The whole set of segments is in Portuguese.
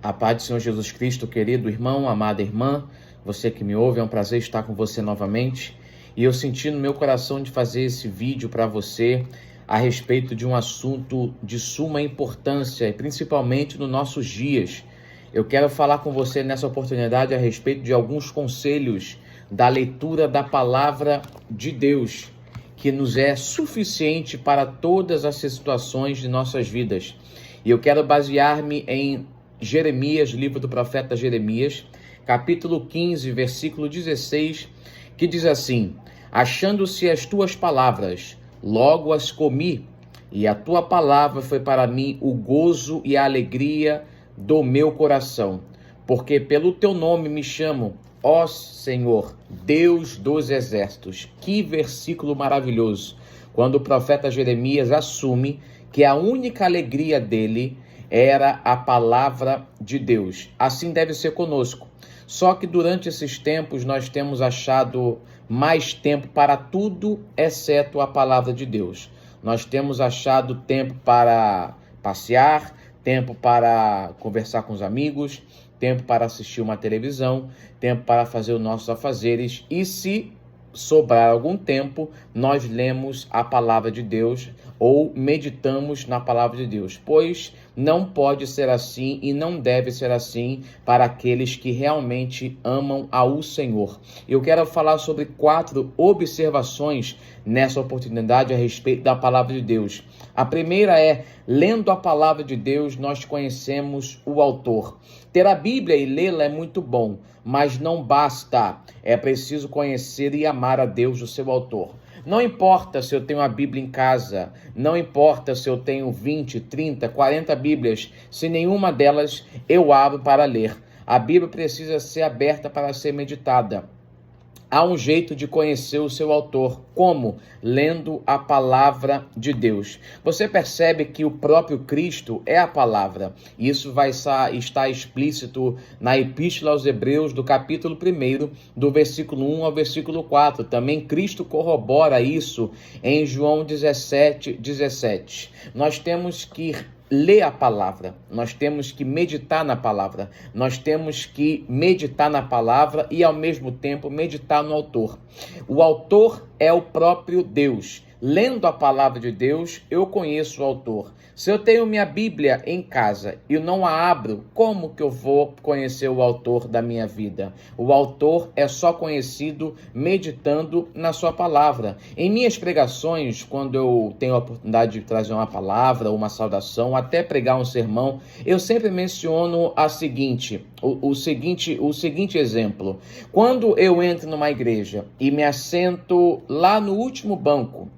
A paz do Senhor Jesus Cristo, querido irmão, amada irmã, você que me ouve, é um prazer estar com você novamente. E eu senti no meu coração de fazer esse vídeo para você a respeito de um assunto de suma importância, principalmente nos nossos dias. Eu quero falar com você nessa oportunidade a respeito de alguns conselhos da leitura da palavra de Deus, que nos é suficiente para todas as situações de nossas vidas. E eu quero basear-me em Jeremias, livro do profeta Jeremias, capítulo 15, versículo 16, que diz assim: achando-se as tuas palavras, logo as comi, e a tua palavra foi para mim o gozo e a alegria do meu coração, porque pelo teu nome me chamo, ó Senhor, Deus dos exércitos. Que versículo maravilhoso, quando o profeta Jeremias assume que a única alegria dele era a palavra de Deus. Assim deve ser conosco. Só que durante esses tempos nós temos achado mais tempo para tudo exceto a palavra de Deus. Nós temos achado tempo para passear, tempo para conversar com os amigos, tempo para assistir uma televisão, tempo para fazer os nossos afazeres, e se sobrar algum tempo, nós lemos a palavra de Deus ou meditamos na palavra de Deus, pois não pode ser assim e não deve ser assim para aqueles que realmente amam ao Senhor. Eu quero falar sobre 4 observações nessa oportunidade a respeito da palavra de Deus. A primeira é: lendo a palavra de Deus, nós conhecemos o autor. Ter a Bíblia e lê-la é muito bom, mas não basta. É preciso conhecer e amar a Deus, o seu autor. Não importa se eu tenho a Bíblia em casa, não importa se eu tenho 20, 30, 40 Bíblias, se nenhuma delas eu abro para ler. A Bíblia precisa ser aberta para ser meditada. Há um jeito de conhecer o seu autor. Como? Lendo a palavra de Deus. Você percebe que o próprio Cristo é a palavra. Isso vai estar explícito na Epístola aos Hebreus, do capítulo 1, do versículo 1 ao versículo 4. Também Cristo corrobora isso em João 17, 17. Nós temos que ler a palavra, nós temos que meditar na palavra, nós temos que meditar na palavra e ao mesmo tempo meditar no autor. O autor é o próprio Deus. Lendo a palavra de Deus, eu conheço o autor. Se eu tenho minha Bíblia em casa e não a abro, como que eu vou conhecer o autor da minha vida? O autor é só conhecido meditando na sua palavra. Em minhas pregações, quando eu tenho a oportunidade de trazer uma palavra, uma saudação, até pregar um sermão, eu sempre menciono o seguinte exemplo. Quando eu entro numa igreja e me assento lá no último banco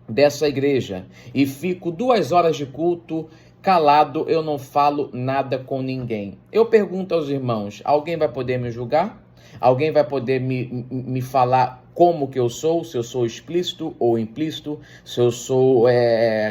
dessa igreja e fico 2 horas de culto calado, eu não falo nada com ninguém. Eu pergunto aos irmãos: alguém vai poder me julgar? Alguém vai poder me falar como que eu sou? Se eu sou explícito ou implícito? Se eu sou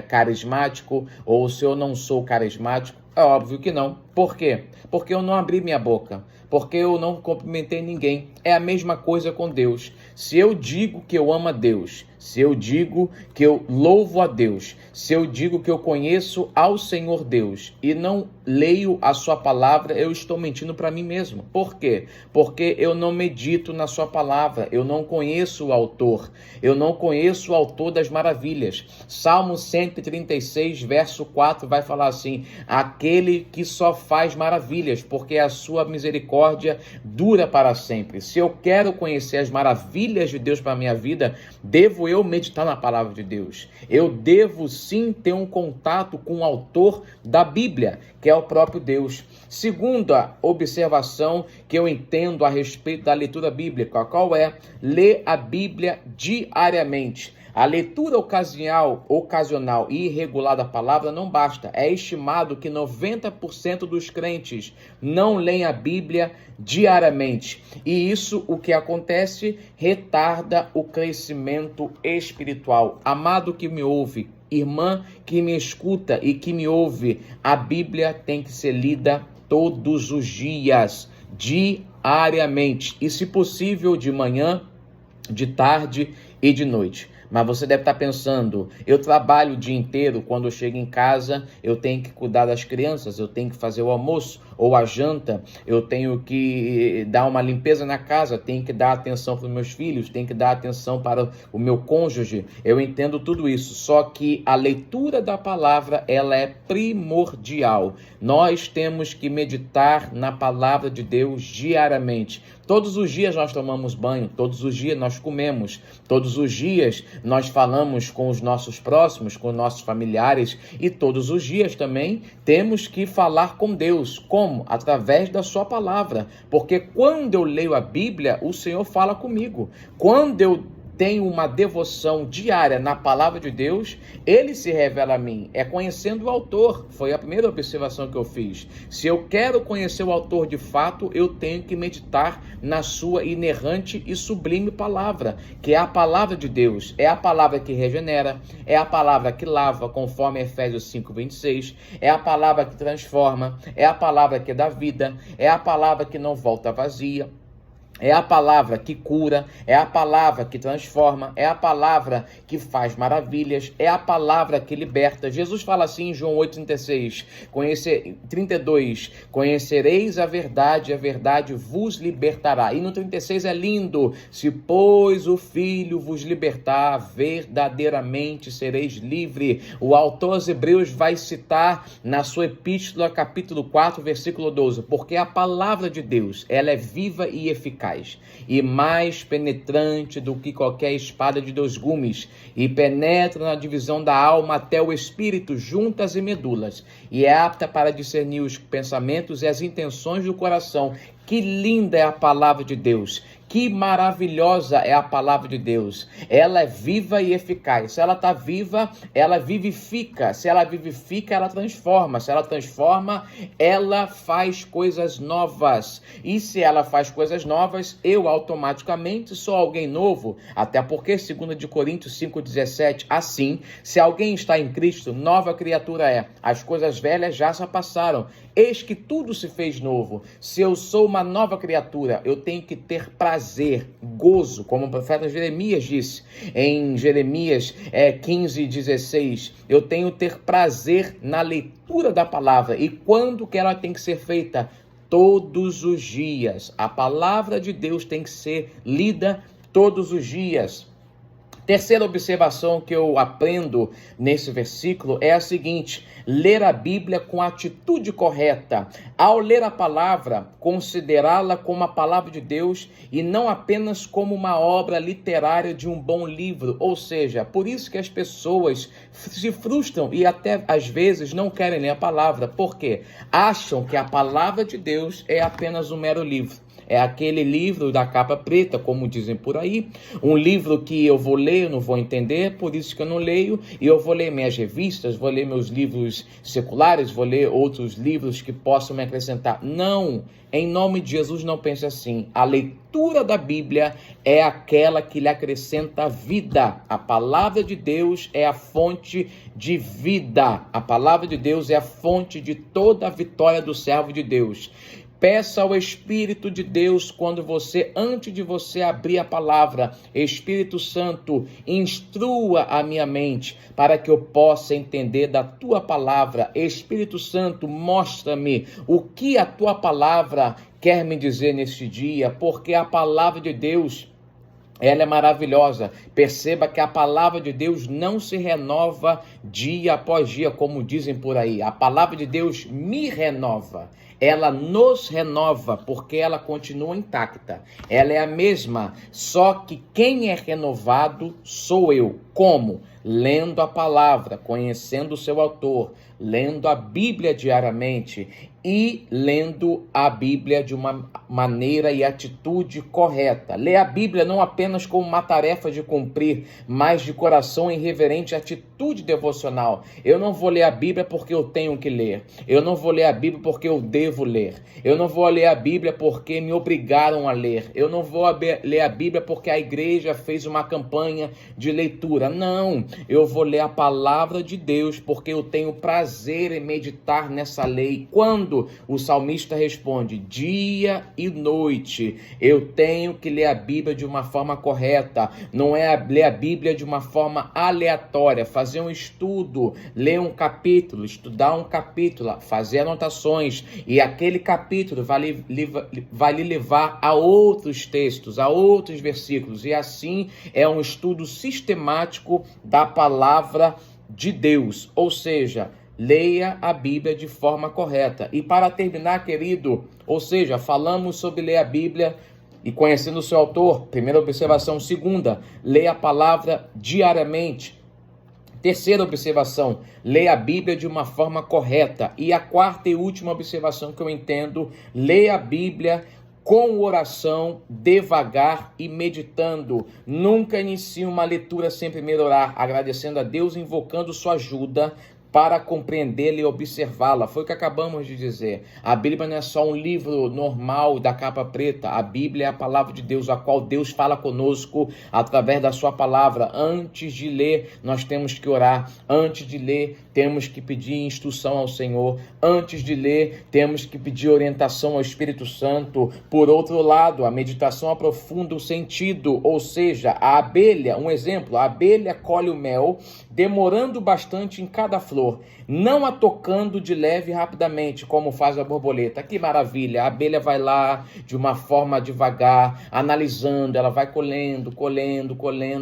carismático ou se eu não sou carismático? É óbvio que não. Por quê? Porque eu não abri minha boca. Porque eu não cumprimentei ninguém. É a mesma coisa com Deus. Se eu digo que eu amo a Deus, se eu digo que eu louvo a Deus, se eu digo que eu conheço ao Senhor Deus e não leio a sua palavra, eu estou mentindo para mim mesmo. Por quê? Porque eu não medito na sua palavra, eu não conheço o autor, eu não conheço o autor das maravilhas. Salmo 136, verso 4 vai falar assim: aquele que só faz maravilhas, porque a sua misericórdia dura para sempre. Se eu quero conhecer as maravilhas de Deus para a minha vida, devo eu meditar na palavra de Deus. Eu devo sim ter um contato com o autor da Bíblia, que é o próprio Deus. Segunda observação que eu entendo a respeito da leitura bíblica, qual é? Ler a Bíblia diariamente. A leitura ocasional e irregular da palavra não basta. É estimado que 90% dos crentes não leem a Bíblia diariamente. E isso, o que acontece, retarda o crescimento espiritual. Amado que me ouve, irmã que me escuta e que me ouve, a Bíblia tem que ser lida todos os dias, diariamente. E, se possível, de manhã, de tarde e de noite. Mas você deve estar pensando, eu trabalho o dia inteiro, quando eu chego em casa, eu tenho que cuidar das crianças, eu tenho que fazer o almoço ou a janta, eu tenho que dar uma limpeza na casa, tenho que dar atenção para os meus filhos, tenho que dar atenção para o meu cônjuge. Eu entendo tudo isso, só que a leitura da palavra, ela é primordial. Nós temos que meditar na palavra de Deus diariamente. Todos os dias nós tomamos banho, todos os dias nós comemos, todos os dias nós falamos com os nossos próximos, com os nossos familiares, e todos os dias também temos que falar com Deus. Como? Através da sua palavra. Porque quando eu leio a Bíblia, o Senhor fala comigo. Quando eu tenho uma devoção diária na palavra de Deus, ele se revela a mim. É conhecendo o autor. Foi a primeira observação que eu fiz. Se eu quero conhecer o autor de fato, eu tenho que meditar na sua inerrante e sublime palavra, que é a palavra de Deus. É a palavra que regenera, é a palavra que lava, conforme Efésios 5:26, é a palavra que transforma, é a palavra que dá vida, é a palavra que não volta vazia. É a palavra que cura, é a palavra que transforma, é a palavra que faz maravilhas, é a palavra que liberta. Jesus fala assim em João 8,32, 32, conhecereis a verdade vos libertará. E no 36 é lindo, se pois o Filho vos libertar, verdadeiramente sereis livre. O autor aos Hebreus vai citar na sua epístola, capítulo 4, versículo 12, porque a palavra de Deus, ela é viva e eficaz, e mais penetrante do que qualquer espada de 2 gumes, e penetra na divisão da alma até o espírito, juntas e medulas, e é apta para discernir os pensamentos e as intenções do coração. Que linda é a palavra de Deus! Que maravilhosa é a palavra de Deus. Ela é viva e eficaz. Se ela está viva, ela vivifica. Se ela vivifica, ela transforma. Se ela transforma, ela faz coisas novas. E se ela faz coisas novas, eu automaticamente sou alguém novo. Até porque, 2 de Coríntios 5,17, assim, se alguém está em Cristo, nova criatura é. As coisas velhas já se passaram. Eis que tudo se fez novo. Se eu sou uma nova criatura, eu tenho que ter prazer, gozo, como o profeta Jeremias disse em Jeremias 15:16. Eu tenho que ter prazer na leitura da palavra. E quando que ela tem que ser feita? Todos os dias. A palavra de Deus tem que ser lida todos os dias. Terceira observação que eu aprendo nesse versículo é a seguinte: ler a Bíblia com a atitude correta. Ao ler a palavra, considerá-la como a palavra de Deus e não apenas como uma obra literária de um bom livro. Ou seja, por isso que as pessoas se frustram e até às vezes não querem ler a palavra. Por quê? Acham que a palavra de Deus é apenas um mero livro. É aquele livro da capa preta, como dizem por aí, um livro que eu vou ler, eu não vou entender, por isso que eu não leio, e eu vou ler minhas revistas, vou ler meus livros seculares, vou ler outros livros que possam me acrescentar. Não, em nome de Jesus, não pense assim. A leitura da Bíblia é aquela que lhe acrescenta vida. A palavra de Deus é a fonte de vida. A palavra de Deus é a fonte de toda a vitória do servo de Deus. Peça ao Espírito de Deus antes de você abrir a palavra: Espírito Santo, instrua a minha mente para que eu possa entender da tua palavra. Espírito Santo, mostra-me o que a tua palavra quer me dizer neste dia, porque a palavra de Deus, ela é maravilhosa. Perceba que a palavra de Deus não se renova dia após dia, como dizem por aí. A palavra de Deus me renova. Ela nos renova, porque ela continua intacta. Ela é a mesma, só que quem é renovado sou eu. Como? Lendo a palavra, conhecendo o seu autor, lendo a Bíblia diariamente e lendo a Bíblia de uma maneira e atitude correta. Ler a Bíblia não apenas como uma tarefa de cumprir, mas de coração em reverente atitude devocional. Eu não vou ler a Bíblia porque eu tenho que ler. Eu não vou ler a Bíblia porque eu devo ler. Eu não vou ler a Bíblia porque me obrigaram a ler. Eu não vou ler a Bíblia porque a igreja fez uma campanha de leitura. leitura. Não, eu vou ler a palavra de Deus, porque eu tenho prazer em meditar nessa lei. Quando o salmista responde, dia e noite, eu tenho que ler a Bíblia de uma forma correta, não é ler a Bíblia de uma forma aleatória, fazer um estudo, ler um capítulo, estudar um capítulo, fazer anotações, e aquele capítulo vai lhe levar a outros textos, a outros versículos, e assim é um estudo sistemático da palavra de Deus, ou seja, leia a Bíblia de forma correta. E para terminar, querido, ou seja, falamos sobre ler a Bíblia e conhecendo o seu autor, primeira observação. Segunda, leia a palavra diariamente. Terceira observação, leia a Bíblia de uma forma correta. E a quarta e última observação que eu entendo, leia a Bíblia com oração, devagar e meditando. Nunca inicie uma leitura sem primeiro orar, agradecendo a Deus, invocando sua ajuda para compreendê-la e observá-la. Foi o que acabamos de dizer. A Bíblia não é só um livro normal da capa preta. A Bíblia é a palavra de Deus, a qual Deus fala conosco através da sua palavra. Antes de ler, nós temos que orar. Antes de ler, temos que pedir instrução ao Senhor. Antes de ler, temos que pedir orientação ao Espírito Santo. Por outro lado, a meditação aprofunda o sentido, ou seja, a abelha, um exemplo, a abelha colhe o mel, demorando bastante em cada flor, não a tocando de leve e rapidamente, como faz a borboleta. Que maravilha! A abelha vai lá de uma forma devagar, analisando, ela vai colhendo,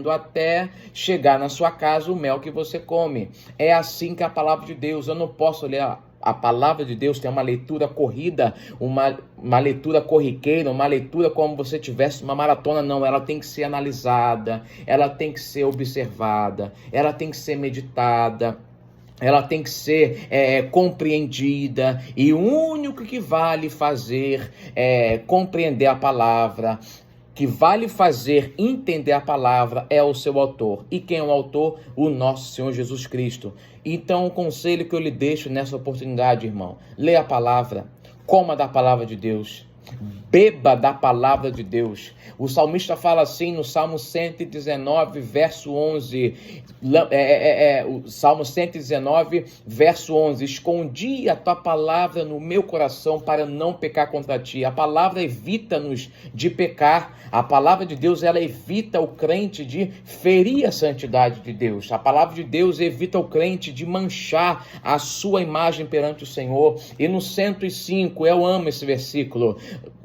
até chegar na sua casa o mel que você come. É assim que é a palavra de Deus. Eu não posso ler a palavra de Deus, tem uma leitura corrida, uma leitura corriqueira, uma leitura como você tivesse uma maratona. Não, ela tem que ser analisada, ela tem que ser observada, ela tem que ser meditada, ela tem que ser compreendida, e o único que vale fazer compreender a palavra, que vale fazer entender a palavra, é o seu autor. E quem é o autor? O nosso Senhor Jesus Cristo. Então, o conselho que eu lhe deixo nessa oportunidade, irmão, leia a palavra, coma da palavra de Deus, beba da palavra de Deus. O salmista fala assim no Salmo 119, verso 11. O Salmo 119, verso 11. Escondi a tua palavra no meu coração para não pecar contra ti. A palavra evita-nos de pecar. A palavra de Deus, ela evita o crente de ferir a santidade de Deus. A palavra de Deus evita o crente de manchar a sua imagem perante o Senhor. E no 105, eu amo esse versículo,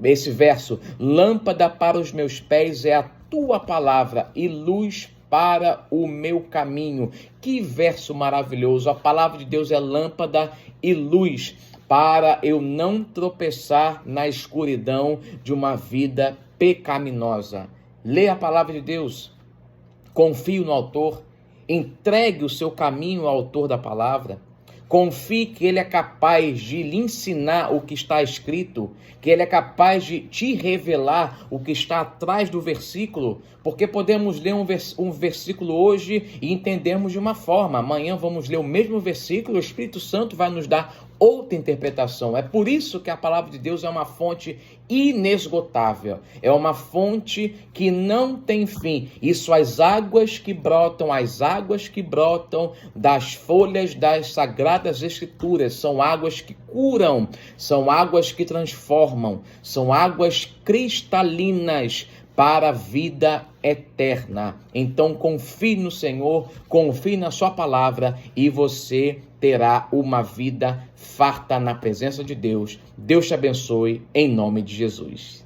esse verso: lâmpada para os meus pés é a tua palavra e luz para o meu caminho. Que verso maravilhoso! A palavra de Deus é lâmpada e luz para eu não tropeçar na escuridão de uma vida pecaminosa. Leia a palavra de Deus, confie no autor, entregue o seu caminho ao autor da palavra. Confie que ele é capaz de lhe ensinar o que está escrito, que ele é capaz de te revelar o que está atrás do versículo, porque podemos ler um versículo hoje e entendermos de uma forma. Amanhã vamos ler o mesmo versículo, o Espírito Santo vai nos dar outra interpretação. É por isso que a palavra de Deus é uma fonte inesgotável, é uma fonte que não tem fim. Isso, as águas que brotam das folhas das sagradas escrituras, são águas que curam, são águas que transformam, são águas cristalinas para a vida eterna. Então confie no Senhor, confie na sua palavra e você terá uma vida farta na presença de Deus. Deus te abençoe em nome de Jesus.